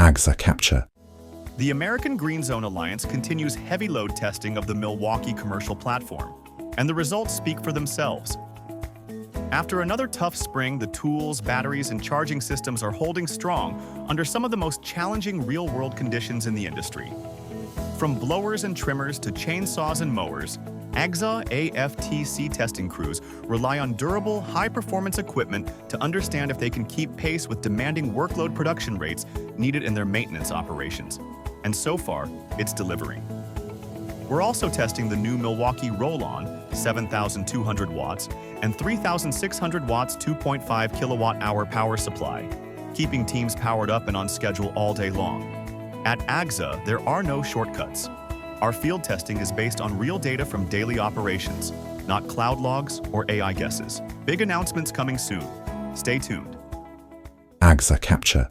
AGZA capture. The American Green Zone Alliance continues heavy load testing of the Milwaukee commercial platform, and the results speak for themselves. After another tough spring, the tools, batteries, and charging systems are holding strong under some of the most challenging real-world conditions in the industry. From blowers and trimmers to chainsaws and mowers, AGZA AFTC testing crews rely on durable, high-performance equipment to understand if they can keep pace with demanding workload production rates needed in their maintenance operations. And so far, it's delivering. We're also testing the new Milwaukee Roll-On 7,200 watts and 3,600 watts 2.5 kilowatt-hour power supply, keeping teams powered up and on schedule all day long. At AGZA, there are no shortcuts. Our field testing is based on real data from daily operations, not cloud logs or AI guesses. Big announcements coming soon. Stay tuned. AGZA capture.